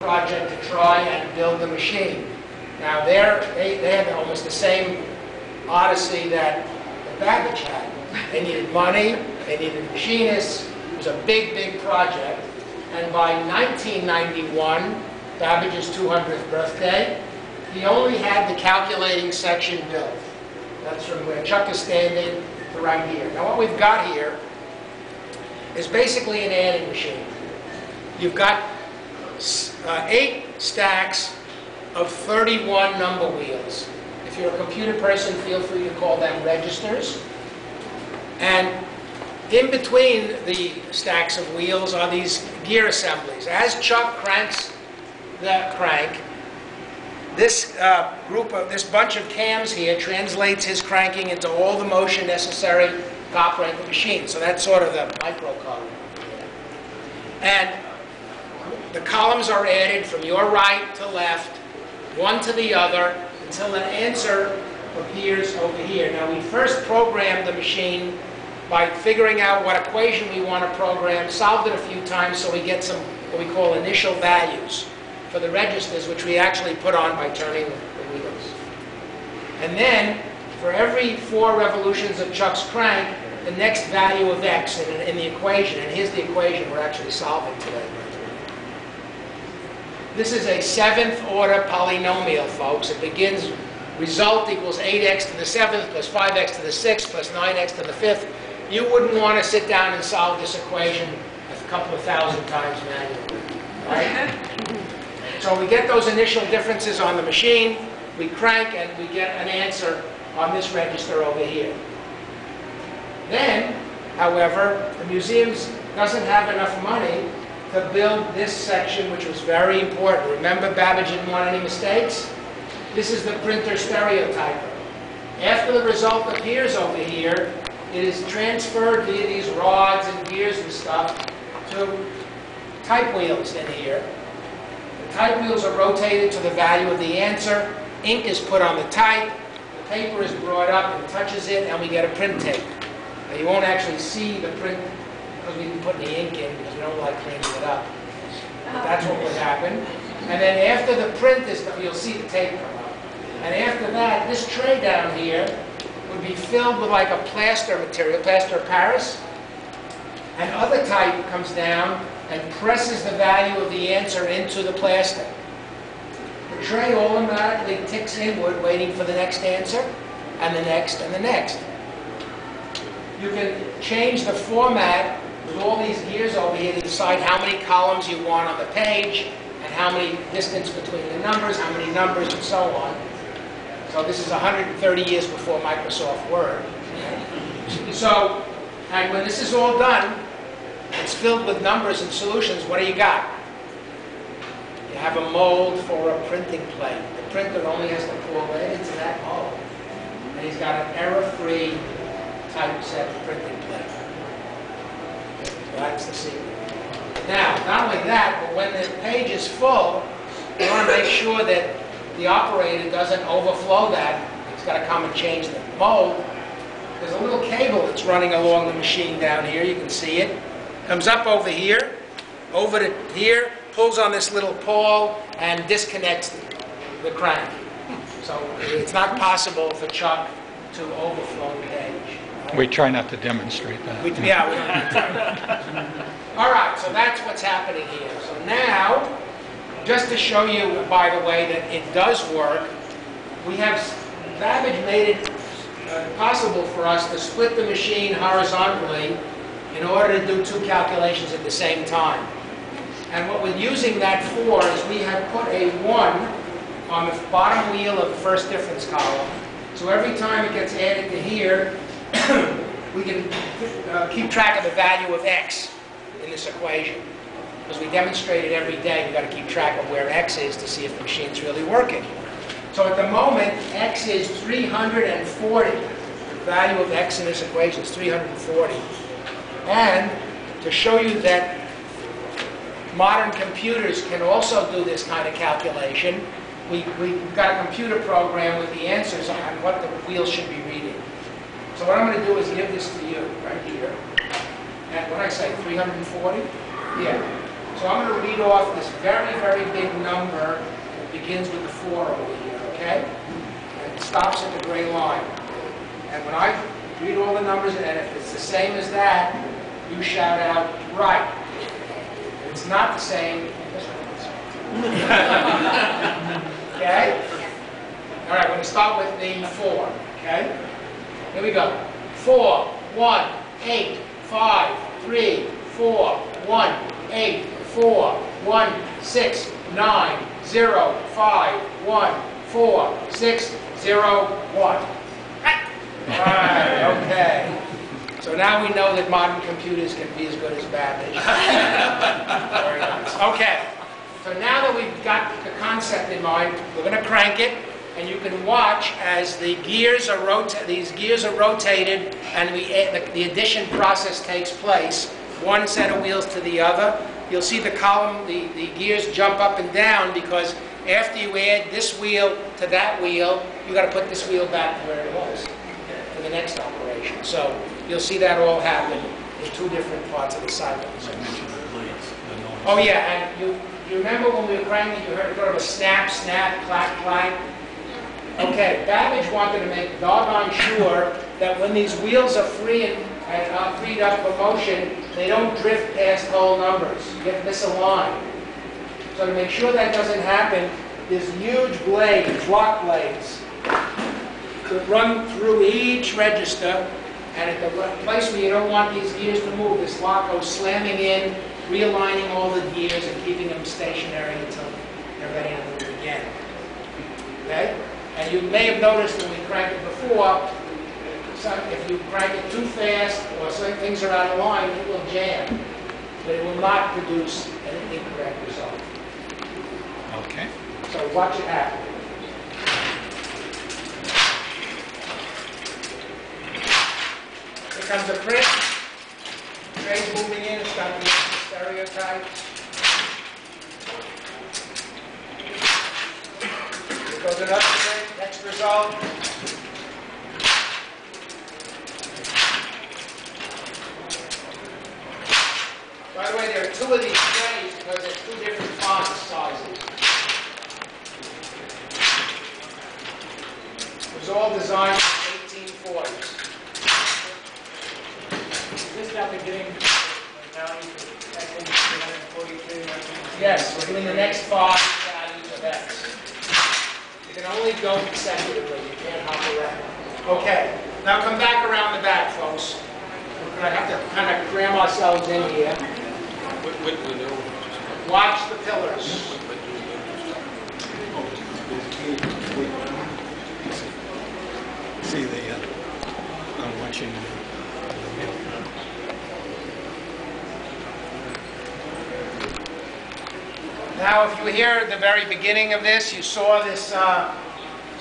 project to try and build the machine. Now they had almost the same odyssey that Babbage had. They needed money, they needed machinists. It was a big, big project. And by 1991, Babbage's 200th birthday, he only had the calculating section built. That's from where Chuck is standing to right here. Now what we've got here is basically an adding machine. You've got 8 stacks of 31 number wheels. If you're a computer person, feel free to call them registers. And in between the stacks of wheels are these gear assemblies. As Chuck cranks the crank, this bunch of cams here translates his cranking into all the motion necessary to operate the machine. So that's sort of the microcode. And the columns are added from your right to left, one to the other, until an answer appears over here. Now we first programmed the machine by figuring out what equation we want to program, solved it a few times so we get some what we call initial values for the registers, which we actually put on by turning the wheels. And then, for every 4 revolutions of Chuck's crank, the next value of x in the equation, and here's the equation we're actually solving today. This is a 7th order polynomial, folks. It begins, result equals 8x to the 7th plus 5x to the 6th plus 9x to the 5th. You wouldn't want to sit down and solve this equation a couple of thousand times manually, right? So we get those initial differences on the machine, we crank, and we get an answer on this register over here. Then, however, the museum doesn't have enough money to build this section, which was very important. Remember, Babbage didn't want any mistakes? This is the printer stereotyper. After the result appears over here, it is transferred via these rods and gears and stuff to type wheels in here. The type wheels are rotated to the value of the answer. Ink is put on the type. The paper is brought up and touches it, and we get a print tape. Now, you won't actually see the print because we didn't put any ink in because we don't like cleaning it up. But that's what would happen. And then after the print is done, you'll see the tape come up. And after that, this tray down here would be filled with like a plaster material, plaster of Paris. And other type comes down and presses the value of the answer into the plaster. The tray automatically ticks inward, waiting for the next answer, and the next, and the next. You can change the format with all these gears over here to decide how many columns you want on the page, and how many distance between the numbers, how many numbers, and so on. So this is 130 years before Microsoft Word. So, and when this is all done, it's filled with numbers and solutions. What do you got? You have a mold for a printing plate. The printer only has to pull right into that mold. And he's got an error-free typeset printing plate. That's the secret. Now, not only that, but when the page is full, you want to make sure that the operator doesn't overflow that. He's got to come and change the mold. There's a little cable that's running along the machine down here. You can see it. Comes up over here, over to here, pulls on this little pawl, and disconnects the crank. So it's not possible for Chuck to overflow the page. Right? We try not to demonstrate that. All right, so that's what's happening here. So now, just to show you, by the way, that it does work, we have, Babbage made it possible for us to split the machine horizontally in order to do 2 calculations at the same time. And what we're using that for is we have put a 1 on the bottom wheel of the first difference column. So every time it gets added to here, we can keep track of the value of x in this equation. Because we demonstrate it every day, we've got to keep track of where x is to see if the machine's really working. So at the moment, x is 340. The value of x in this equation is 340. And to show you that modern computers can also do this kind of calculation, we've got a computer program with the answers on what the wheel should be reading. So what I'm going to do is give this to you right here. And what did I say, 340? Yeah. So So I'm going to read off this very, very big number that begins with the 4 over here, okay? And it stops at the gray line. And when I read all the numbers, and if it's the same as that, you shout out, right. If it's not the same, okay? All right, we're going to start with the 4, okay? Here we go. 4, 1, 8, 5, 3, 4, 1, 8, 4, 1, 6, 9, 0, 5, 1, 4, 6, 0, 1. Right, okay. So now we know that modern computers can be as good as Babbage. Very nice. Okay. So now that we've got the concept in mind, we're going to crank it, and you can watch as the gears are these gears are rotated, and the addition process takes place. One set of wheels to the other. You'll see the column, the gears jump up and down because after you add this wheel to that wheel, you got to put this wheel back to where it was for the next operation. So you'll see that all happen in 2 different parts of the cycle. Oh yeah, and you remember when we were cranking, you heard sort of a snap, snap, clack, clack. Okay, Babbage wanted to make doggone sure that when these wheels are free and freed up for motion, they don't drift past whole numbers, get misaligned. So to make sure that doesn't happen, there's huge blades, lock blades, that run through each register, and at the place where you don't want these gears to move, this lock goes slamming in, realigning all the gears and keeping them stationary until they're ready to move again. Okay? And you may have noticed when we cranked it before, if you crank it too fast or certain things are out of line, it will jam. But it will not produce an incorrect result. Okay. So watch it happen. Here comes the print. Train's moving in. It's got the stereotype. Here goes another print. Next result. By the way, there are 2 of these trays because there's 2 different font sizes. It was all designed in the 1840s. Is this now beginning value for X and 342? Yes, we're doing the next 5 values of X. You can only go consecutively, you can't hop around. Okay, now come back around the back, folks. We're going to have to kind of cram ourselves in here. Watch the pillars. See I'm watching Now, if you were here at the very beginning of this, you saw this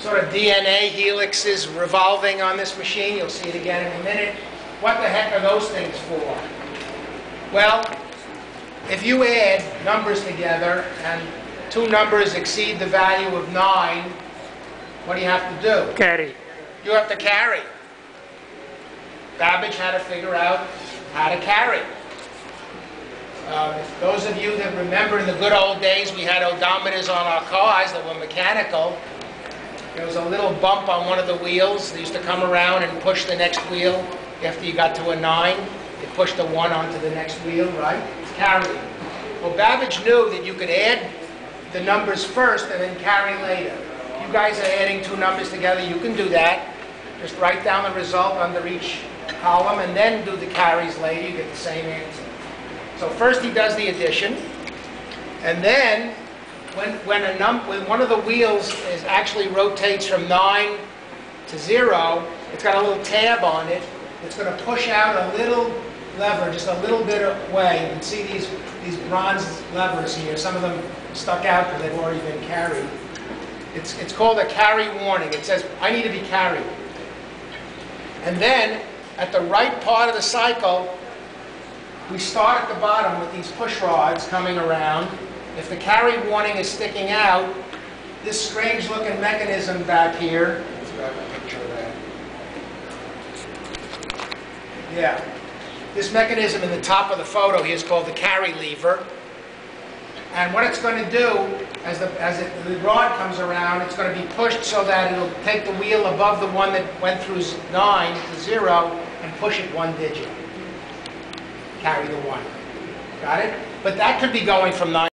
sort of DNA helixes revolving on this machine. You'll see it again in a minute. What the heck are those things for? Well, if you add numbers together and 2 numbers exceed the value of 9, what do you have to do? Carry. You have to carry. Babbage had to figure out how to carry. Those of you that remember in the good old days, we had odometers on our cars that were mechanical. There was a little bump on one of the wheels. They used to come around and push the next wheel. After you got to a 9, you pushed the 1 onto the next wheel, right? It's carrying. Well, Babbage knew that you could add the numbers first and then carry later. You guys are adding 2 numbers together, you can do that. Just write down the result under each column and then do the carries later, you get the same answer. So first he does the addition, and then when one of the wheels actually rotates from 9 to 0, it's got a little tab on it. It's going to push out a little lever, just a little bit away. You can see these bronze levers here. Some of them stuck out because they've already been carried. It's called a carry warning. It says, I need to be carried. And then, at the right part of the cycle, we start at the bottom with these push rods coming around. If the carry warning is sticking out, this strange looking mechanism back here, let's grab a picture of that. Yeah. This mechanism in the top of the photo here is called the carry lever. And what it's going to do, as the rod comes around, it's going to be pushed so that it'll take the wheel above the one that went through 9 to 0 and push it 1 digit. Carry the 1. Got it? But that could be going from 9